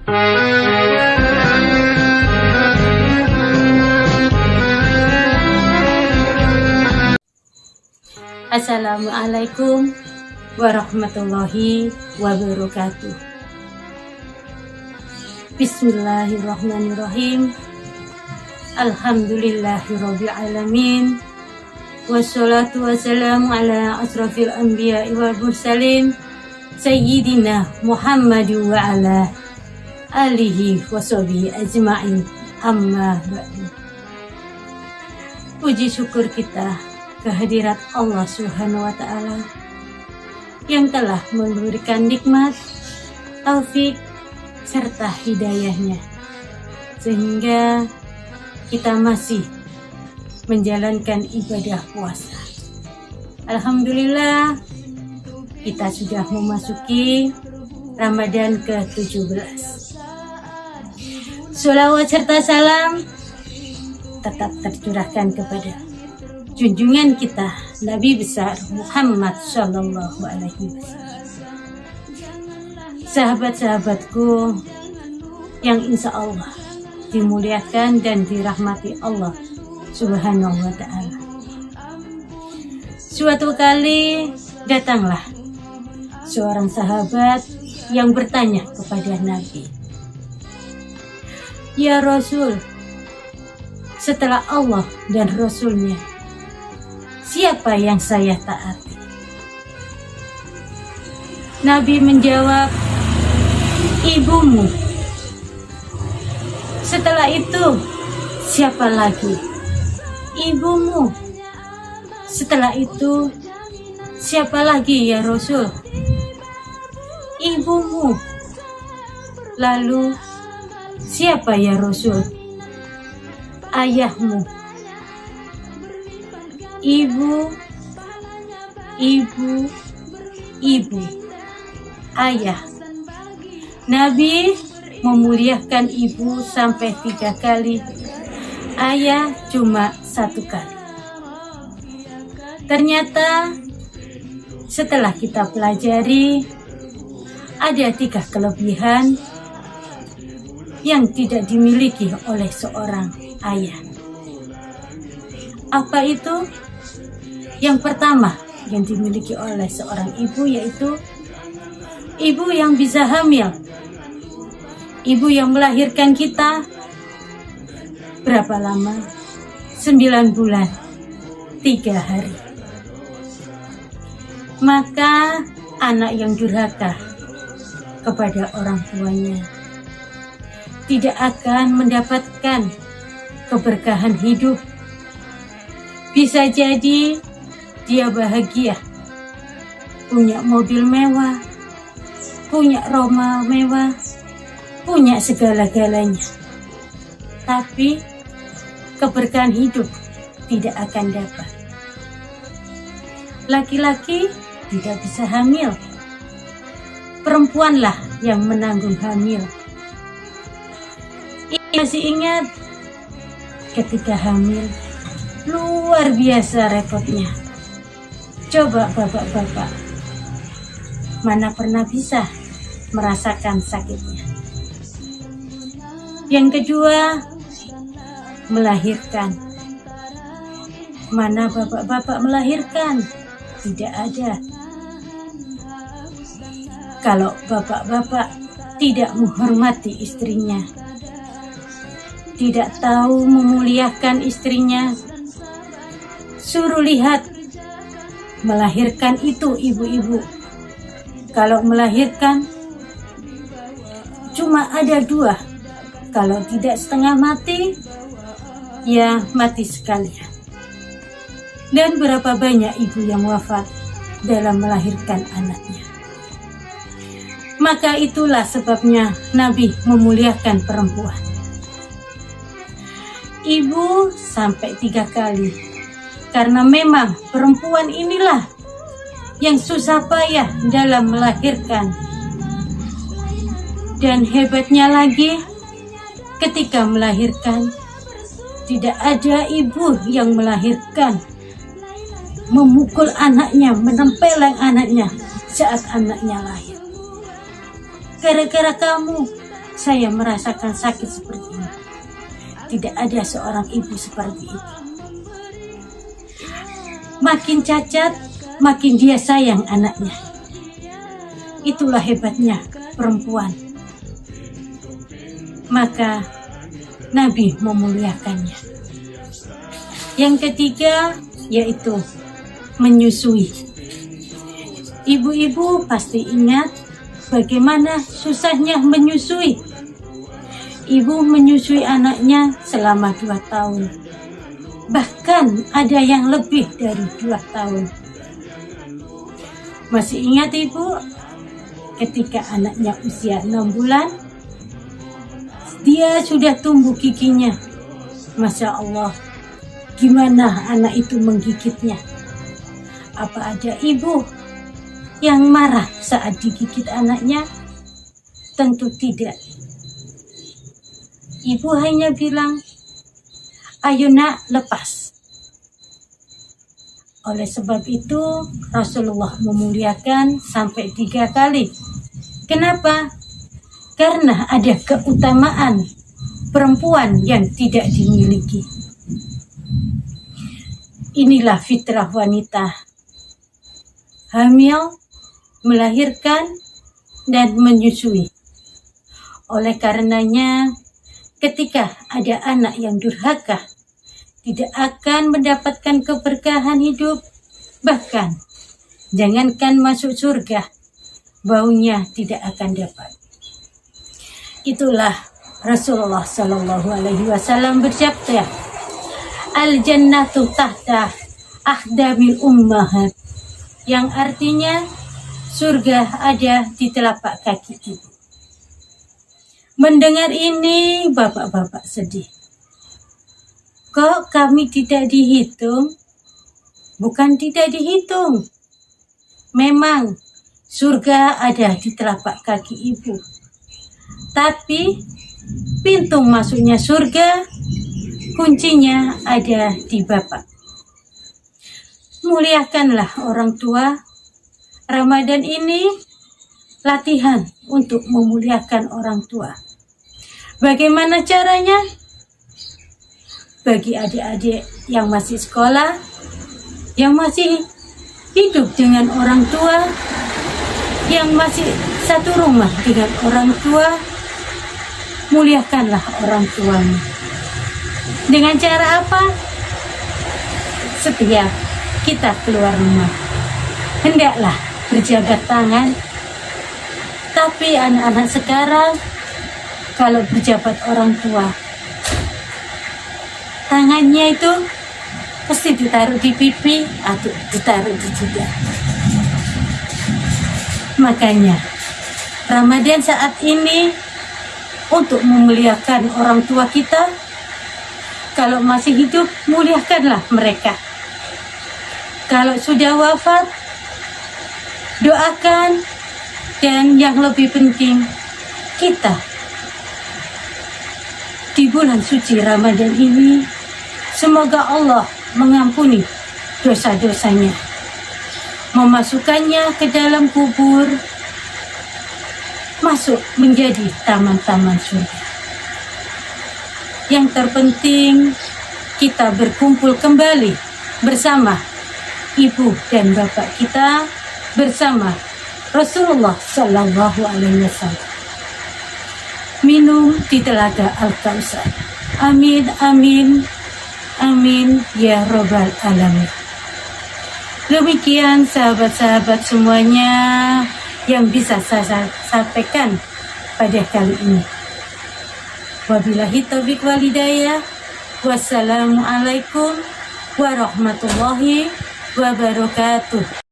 Assalamualaikum warahmatullahi wabarakatuh. Bismillahirrahmanirrahim. Alhamdulillahirabbil alamin. Wassalatu wassalamu ala asrafil anbiya'i wal mursalin sayyidina Muhammadin wa ala alihi washabihi ajma'in. Amma ba'du. Puji syukur kita kehadirat Allah Subhanahu wa Ta'ala yang telah memberikan nikmat, taufik, serta hidayahnya sehingga kita masih menjalankan ibadah puasa. Alhamdulillah, kita sudah memasuki Ramadan ke-17. Sholawat serta salam tetap tercurahkan kepada junjungan kita Nabi besar Muhammad Sallallahu Alaihi Wasallam. Sahabat-sahabatku yang insya Allah dimuliakan dan dirahmati Allah Subhanahu wa Ta'ala. Suatu kali datanglah seorang sahabat yang bertanya kepada Nabi, "Ya Rasul, setelah Allah dan Rasulnya, siapa yang saya taati?" Nabi menjawab, "Ibumu." Setelah itu, siapa lagi? "Ibumu." Setelah itu, siapa lagi ya Rasul? "Ibumu." Lalu, siapa ya Rasul? "Ayahmu." Ibu, ayah. Nabi memuliakan ibu sampai 3 kali, ayah cuma 1 kali. Ternyata setelah kita pelajari, ada 3 kelebihan yang tidak dimiliki oleh seorang ayah. Apa itu? Yang pertama yang dimiliki oleh seorang ibu yaitu ibu yang bisa hamil. Ibu yang melahirkan kita berapa lama? 9 bulan 3 hari. Maka anak yang durhaka kepada orang tuanya tidak akan mendapatkan keberkahan hidup. Bisa jadi dia bahagia, punya mobil mewah, punya rumah mewah, punya segala-galanya, tapi keberkahan hidup tidak akan dapat. Laki-laki tidak bisa hamil, perempuanlah yang menanggung hamil. Masih ingat ketika hamil, luar biasa repotnya. Coba bapak-bapak, mana pernah bisa merasakan sakitnya. Yang kedua, melahirkan. Mana bapak-bapak melahirkan? Tidak ada. Kalau bapak-bapak tidak menghormati istrinya, tidak tahu memuliakan istrinya, suruh lihat melahirkan itu ibu-ibu. Kalau melahirkan cuma ada 2, kalau tidak setengah mati, ya mati sekalian. Dan berapa banyak ibu yang wafat dalam melahirkan anaknya. Maka itulah sebabnya Nabi memuliakan perempuan. Ibu sampai 3 kali. Karena memang perempuan inilah yang susah payah dalam melahirkan. Dan hebatnya lagi, ketika melahirkan, tidak ada ibu yang melahirkan memukul anaknya, menempeleng anaknya saat anaknya lahir. Gara-gara kamu, saya merasakan sakit seperti ini. Tidak ada seorang ibu seperti itu. Makin cacat, makin dia sayang anaknya. Itulah hebatnya perempuan. Maka Nabi memuliakannya. Yang ketiga yaitu menyusui. Ibu-ibu pasti ingat bagaimana susahnya menyusui. Ibu menyusui anaknya selama 2 tahun. Bahkan ada yang lebih dari 2 tahun. Masih ingat ibu? Ketika anaknya usia 6 bulan, dia sudah tumbuh giginya. Masya Allah, gimana anak itu menggigitnya? Apa ada ibu yang marah saat digigit anaknya? Tentu tidak. Ibu hanya bilang, ayo nak, lepas. Oleh sebab itu, Rasulullah memuliakan sampai 3 kali. Kenapa? Karena ada keutamaan perempuan yang tidak dimiliki. Inilah fitrah wanita. Hamil, melahirkan, dan menyusui. Oleh karenanya, ketika ada anak yang durhaka, tidak akan mendapatkan keberkahan hidup. Bahkan, jangankan masuk surga, baunya tidak akan dapat. Itulah Rasulullah Shallallahu Alaihi Wasallam bersabda, Al-jannatu tahta akhdamil ummahat, yang artinya surga ada di telapak kaki ibu. Mendengar ini, bapak-bapak sedih. Kok kami tidak dihitung? Bukan tidak dihitung. Memang surga ada di telapak kaki ibu. Tapi pintu masuknya surga, kuncinya ada di bapak. Muliakanlah orang tua. Ramadan ini latihan untuk memuliakan orang tua. Bagaimana caranya? Bagi adik-adik yang masih sekolah, yang masih hidup dengan orang tua, yang masih satu rumah dengan orang tua, muliakanlah orang tuamu. Dengan cara apa? Setiap kita keluar rumah, hendaklah berjabat tangan. Tapi anak-anak sekarang, kalau berjabat orang tua, tangannya itu pasti ditaruh di pipi atau ditaruh di jidat. Makanya Ramadan saat ini untuk memuliakan orang tua kita. Kalau masih hidup, muliakanlah mereka. Kalau sudah wafat, doakan. Dan yang lebih penting, kita di bulan suci Ramadan ini, semoga Allah mengampuni dosa-dosanya, memasukkannya ke dalam kubur, masuk menjadi taman-taman surga. Yang terpenting, kita berkumpul kembali bersama ibu dan bapak kita, bersama Rasulullah Shallallahu Alaihi Wasallam. Minum di telaga Al-Kautsar. Amin, amin, amin ya robbal alamin. Demikian sahabat-sahabat semuanya yang bisa saya sampaikan pada kali ini. Wabillahi taufiq wal hidayah. Wassalamualaikum warahmatullahi wabarakatuh.